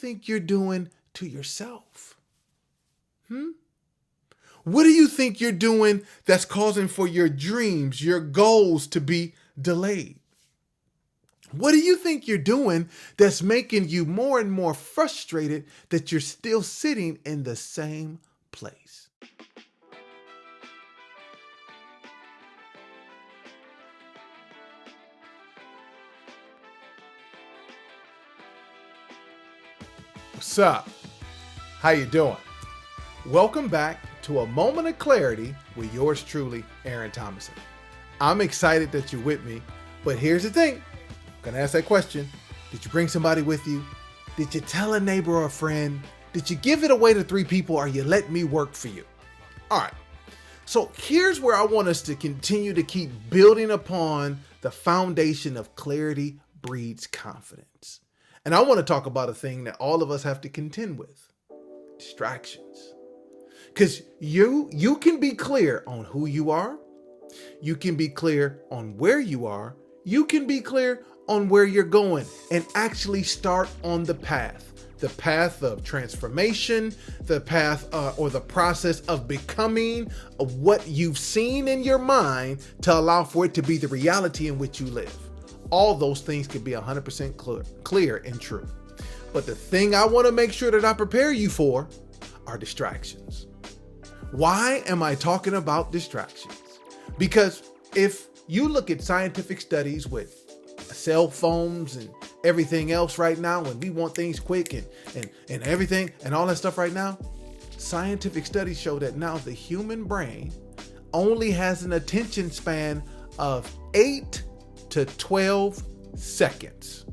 think you're doing to yourself? What do you think you're doing that's causing for your dreams, your goals to be delayed? What do you think you're doing that's making you more and more frustrated that you're still sitting in the same place? What's up? How you doing? Welcome back to A Moment of Clarity with yours truly, Aaron Thomason. I'm excited that you're with me, but here's the thing. I'm gonna ask that question. Did you bring somebody with you? Did you tell a neighbor or a friend? Did you give it away to 3 people, or you let me work for you? All right. So here's where I want us to continue to keep building upon the foundation of clarity breeds confidence. And I want to talk about a thing that all of us have to contend with: distractions. Because you can be clear on who you are. You can be clear on where you are. You can be clear on where you're going and actually start on the path of transformation, the path or the process of becoming what you've seen in your mind to allow for it to be the reality in which you live. All those things can be 100% clear and true. But the thing I want to make sure that I prepare you for are distractions. Why am I talking about distractions? Because if you look at scientific studies with cell phones and everything else right now, and we want things quick and everything and all that stuff right now, scientific studies show that now the human brain only has an attention span of 8 to 12 seconds.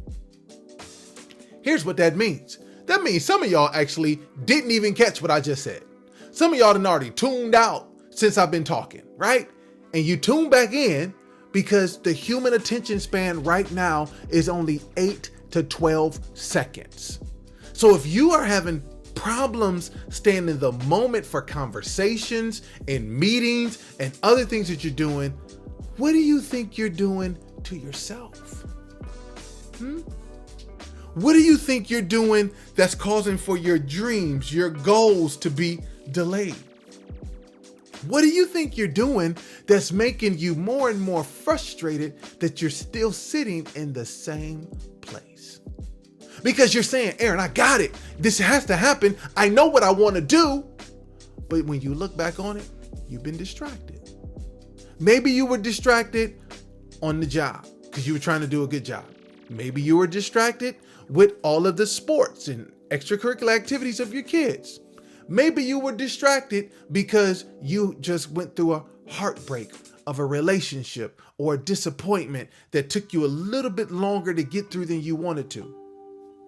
Here's what that means. That means some of y'all actually didn't even catch what I just said. Some of y'all done already tuned out since I've been talking, right? And you tune back in because the human attention span right now is only 8 to 12 seconds. So if you are having problems staying in the moment for conversations and meetings and other things that you're doing, what do you think you're doing to yourself? What do you think you're doing that's causing for your dreams, your goals to be delayed? What do you think you're doing that's making you more and more frustrated that you're still sitting in the same place? Because you're saying, Aaron, I got it. This has to happen. I know what I want to do. But when you look back on it, you've been distracted. Maybe you were distracted on the job because you were trying to do a good job. Maybe you were distracted with all of the sports and extracurricular activities of your kids. Maybe you were distracted because you just went through a heartbreak of a relationship or a disappointment that took you a little bit longer to get through than you wanted to.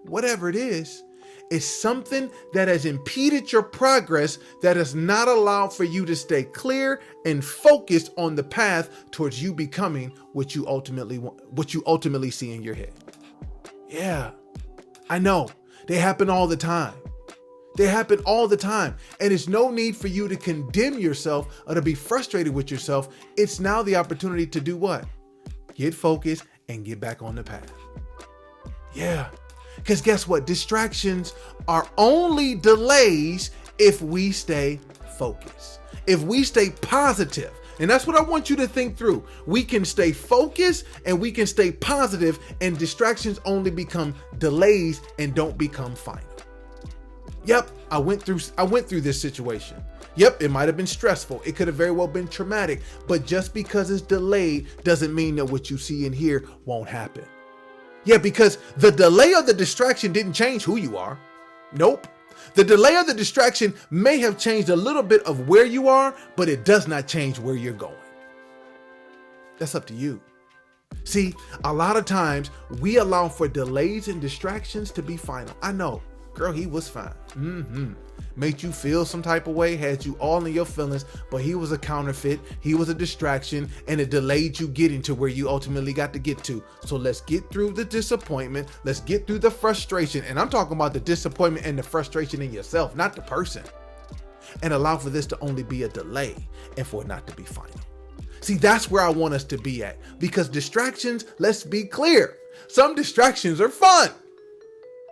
Whatever it is, it's something that has impeded your progress, that has not allowed for you to stay clear and focused on the path towards you becoming what you ultimately want, what you ultimately see in your head. Yeah, I know. They happen all the time. They happen all the time. And it's no need for you to condemn yourself or to be frustrated with yourself. It's now the opportunity to do what? Get focused and get back on the path. Yeah. Because guess what? Distractions are only delays if we stay focused, if we stay positive. And that's what I want you to think through. We can stay focused and we can stay positive, and distractions only become delays and don't become final. Yep, I went through this situation. Yep, it might have been stressful. It could have very well been traumatic, but just because it's delayed doesn't mean that what you see and hear won't happen. Yeah, because the delay of the distraction didn't change who you are. Nope. The delay of the distraction may have changed a little bit of where you are, but it does not change where you're going. That's up to you. See, a lot of times we allow for delays and distractions to be final. I know, girl, he was fine. Made you feel some type of way, had you all in your feelings, but he was a counterfeit, he was a distraction, and it delayed you getting to where you ultimately got to get to. So let's get through the disappointment, let's get through the frustration, and I'm talking about the disappointment and the frustration in yourself, not the person, and allow for this to only be a delay and for it not to be final. See, that's where I want us to be at, because distractions, let's be clear, some distractions are fun.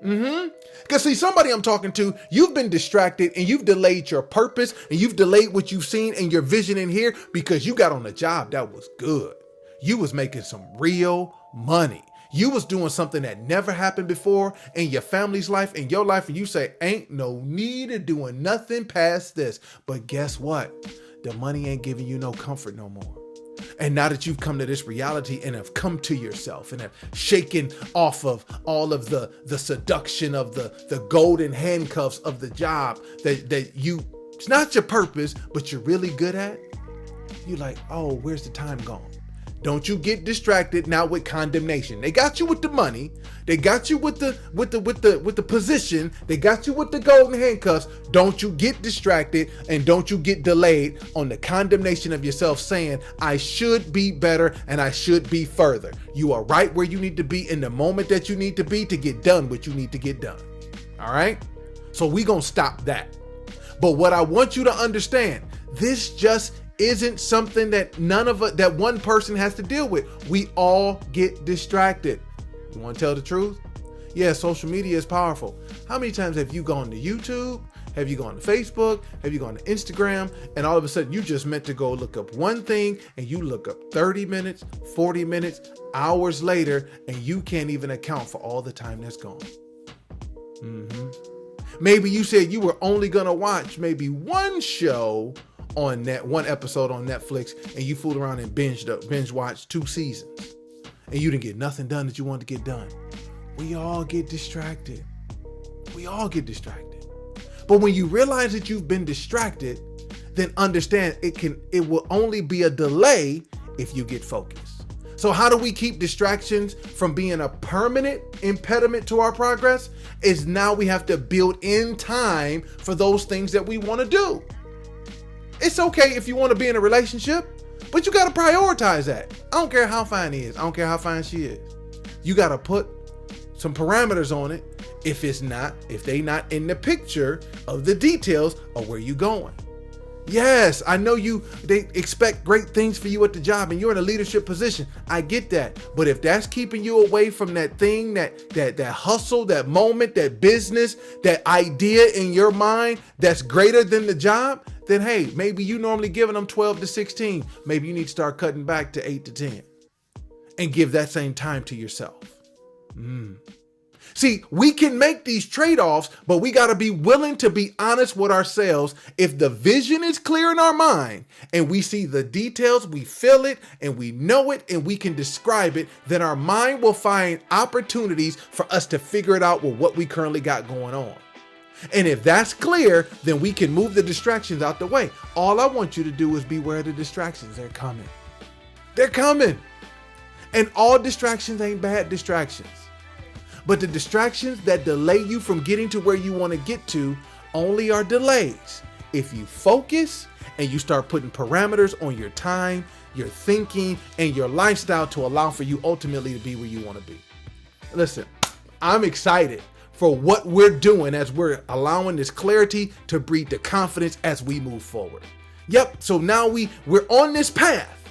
Because see, somebody I'm talking to, you've been distracted and you've delayed your purpose and you've delayed what you've seen and your vision in here because you got on a job that was good. You was making some real money. You was doing something that never happened before in your family's life, in your life, and you say, ain't no need of doing nothing past this. But guess what? The money ain't giving you no comfort no more. And now that you've come to this reality and have come to yourself and have shaken off of all of the seduction of the golden handcuffs of the job that you, it's not your purpose, but you're really good at, you're like, oh, where's the time gone? Don't you get distracted now with condemnation. They got you with the money. They got you with the position. They got you with the golden handcuffs. Don't you get distracted and don't you get delayed on the condemnation of yourself saying, I should be better and I should be further. You are right where you need to be in the moment that you need to be to get done what you need to get done. All right? So we gonna stop that. But what I want you to understand, this just isn't something that that one person has to deal with. We all get distracted. You want to tell the truth? Yeah, social media is powerful. How many times have you gone to YouTube? Have you gone to Facebook? Have you gone to Instagram? And all of a sudden you just meant to go look up one thing and you look up 30 minutes, 40 minutes, hours later, and you can't even account for all the time that's gone. Maybe you said you were only gonna watch maybe one show on one episode on Netflix, and you fooled around and binge watched 2 seasons, and you didn't get nothing done that you wanted to get done. We all get distracted. We all get distracted. But when you realize that you've been distracted, then understand it will only be a delay if you get focused. So how do we keep distractions from being a permanent impediment to our progress? Is now we have to build in time for those things that we want to do. It's okay if you want to be in a relationship, but you got to prioritize that. I don't care how fine he is. I don't care how fine she is. You got to put some parameters on it if they not in the picture of the details of where you going. Yes, I know they expect great things for you at the job and you're in a leadership position. I get that. But if that's keeping you away from that thing, that hustle, that moment, that business, that idea in your mind that's greater than the job, then hey, maybe you normally giving them 12 to 16. Maybe you need to start cutting back to 8 to 10 and give that same time to yourself. See, we can make these trade-offs, but we got to be willing to be honest with ourselves. If the vision is clear in our mind and we see the details, we feel it and we know it and we can describe it, then our mind will find opportunities for us to figure it out with what we currently got going on. And if that's clear, then we can move the distractions out the way. All I want you to do is beware of the distractions. They're coming. They're coming. And all distractions ain't bad distractions. But the distractions that delay you from getting to where you want to get to only are delays. If you focus and you start putting parameters on your time, your thinking, and your lifestyle to allow for you ultimately to be where you want to be. Listen, I'm excited for what we're doing as we're allowing this clarity to breed the confidence as we move forward. Yep, so now we're on this path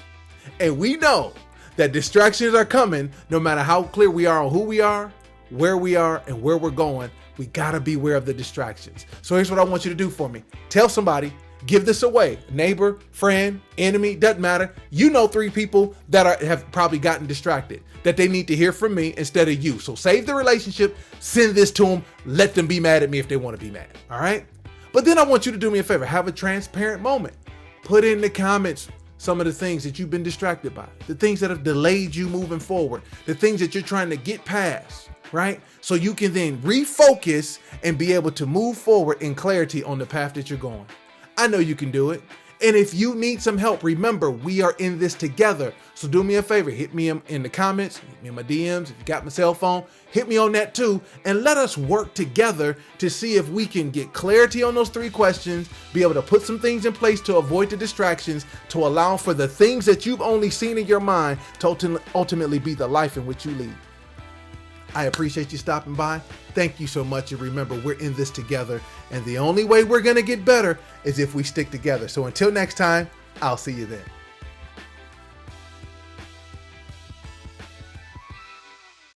and we know that distractions are coming no matter how clear we are on who we are, where we are, and where we're going. We gotta be aware of the distractions. So here's what I want you to do for me. Tell somebody, give this away. Neighbor, friend, enemy, doesn't matter. You know 3 people that have probably gotten distracted, that they need to hear from me instead of you. So save the relationship, send this to them, let them be mad at me if they want to be mad, all right? But then I want you to do me a favor, have a transparent moment. Put in the comments some of the things that you've been distracted by, the things that have delayed you moving forward, the things that you're trying to get past, right? So you can then refocus and be able to move forward in clarity on the path that you're going. I know you can do it. And if you need some help, remember, we are in this together. So do me a favor, hit me in the comments, hit me in my DMs. If you got my cell phone, hit me on that too. And let us work together to see if we can get clarity on those 3 questions, be able to put some things in place to avoid the distractions, to allow for the things that you've only seen in your mind to ultimately be the life in which you lead. I appreciate you stopping by. Thank you so much. And remember, we're in this together. And the only way we're going to get better is if we stick together. So until next time, I'll see you then.